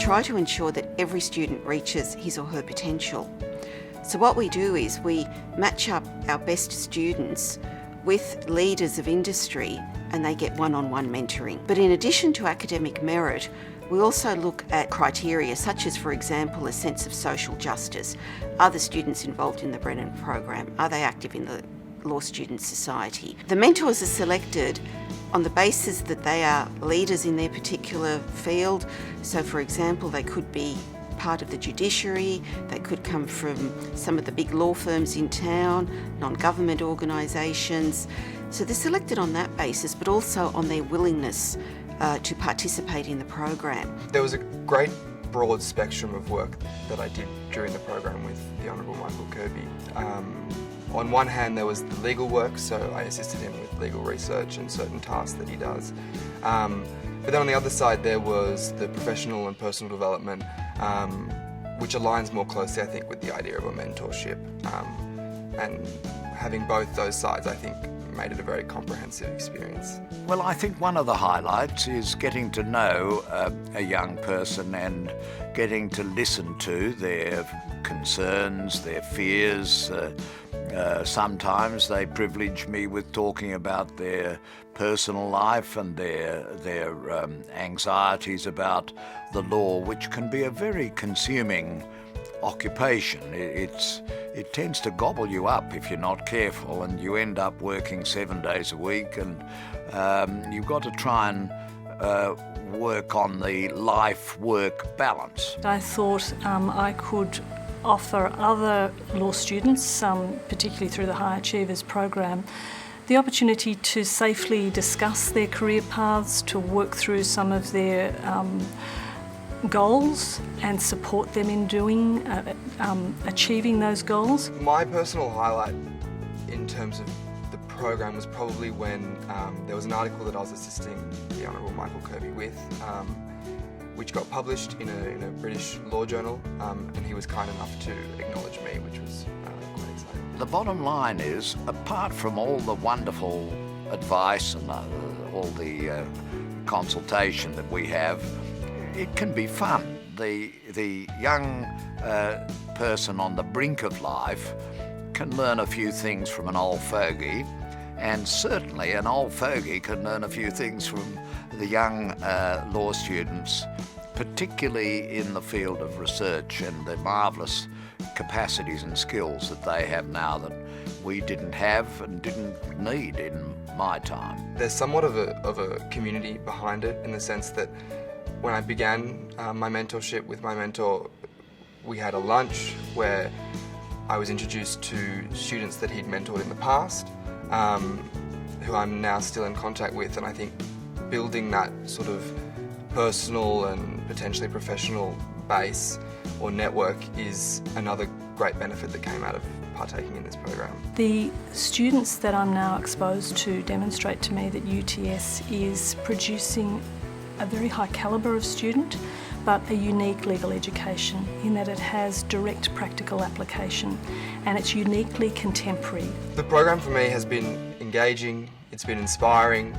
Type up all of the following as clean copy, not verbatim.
try to ensure that every student reaches his or her potential. So what we do is we match up our best students with leaders of industry and they get one-on-one mentoring. But in addition to academic merit, we also look at criteria such as, for example, a sense of social justice. Are the students involved in the Brennan program? Are they active in the Law Student Society? The mentors are selected on the basis that they are leaders in their particular field. So, for example, they could be part of the judiciary, they could come from some of the big law firms in town, non-government organisations. So they're selected on that basis, but also on their willingness to participate in the program. There was a great broad spectrum of work that I did during the program with the Honourable Michael Kirby. On one hand, there was the legal work, so I assisted him with legal research and certain tasks that he does. But then on the other side, there was the professional and personal development, which aligns more closely, I think, with the idea of a mentorship. And having both those sides, I think, made it a very comprehensive experience. Well, I think one of the highlights is getting to know a young person and getting to listen to their concerns, their fears. Sometimes they privilege me with talking about their personal life and their anxieties about the law, which can be a very consuming occupation. It tends to gobble you up if you're not careful, and you end up working 7 days a week, and you've got to try and work on the life-work balance. I thought I could offer other law students, particularly through the High Achievers program, the opportunity to safely discuss their career paths, to work through some of their goals and support them in achieving those goals. My personal highlight in terms of the program was probably when there was an article that I was assisting the Honourable Michael Kirby with, which got published in a British law journal, and he was kind enough to acknowledge me, which was quite exciting. The bottom line is, apart from all the wonderful advice and all the consultation that we have, it can be fun. The young person on the brink of life can learn a few things from an old fogey, and certainly an old fogey can learn a few things from the young law students, particularly in the field of research and the marvellous capacities and skills that they have now that we didn't have and didn't need in my time. There's somewhat of a community behind it, in the sense that when I began my mentorship with my mentor, we had a lunch where I was introduced to students that he'd mentored in the past, who I'm now still in contact with, and I think building that sort of personal and potentially professional base or network is another great benefit that came out of partaking in this program. The students that I'm now exposed to demonstrate to me that UTS is producing a very high calibre of student, but a unique legal education in that it has direct practical application and it's uniquely contemporary. The program for me has been engaging, it's been inspiring,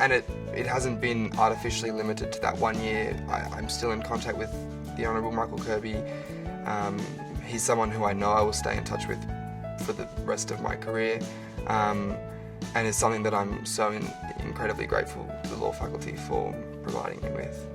and it hasn't been artificially limited to that 1 year. I'm still in contact with the Honourable Michael Kirby. He's someone who I know I will stay in touch with for the rest of my career, and it's something that I'm so incredibly grateful to the law faculty for providing me with.